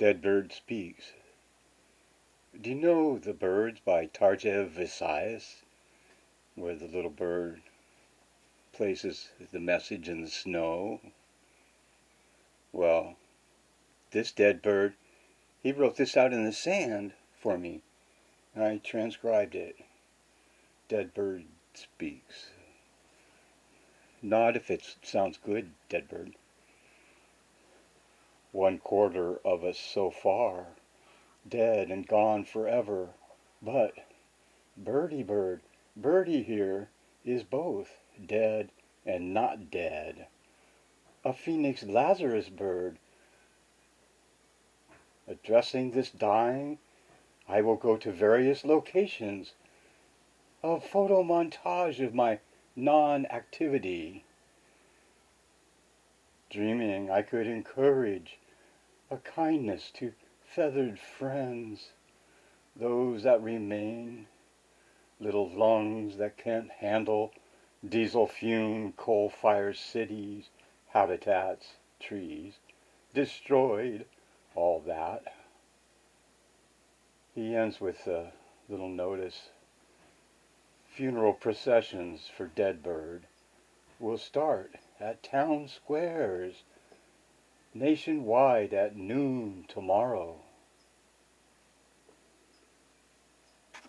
Dead Bird Speaks. Do you know The Birds by Tarjev Visayas, where the little bird places the message in the snow? Well, this dead bird, he wrote this out in the sand for me, and I transcribed it. Dead Bird Speaks. Nod if it sounds good, Dead Bird. 1/4 of us so far, dead and gone forever, but Birdie Bird, Birdie here, is both dead and not dead. A Phoenix Lazarus bird. Addressing this dying, I will go to various locations, a photo montage of my non-activity. Dreaming I could encourage a kindness to feathered friends, those that remain, little lungs that can't handle diesel fume, coal-fired cities, habitats, trees, destroyed, all that. He ends with a little notice. Funeral processions for Dead Bird will start at town squares nationwide at noon tomorrow.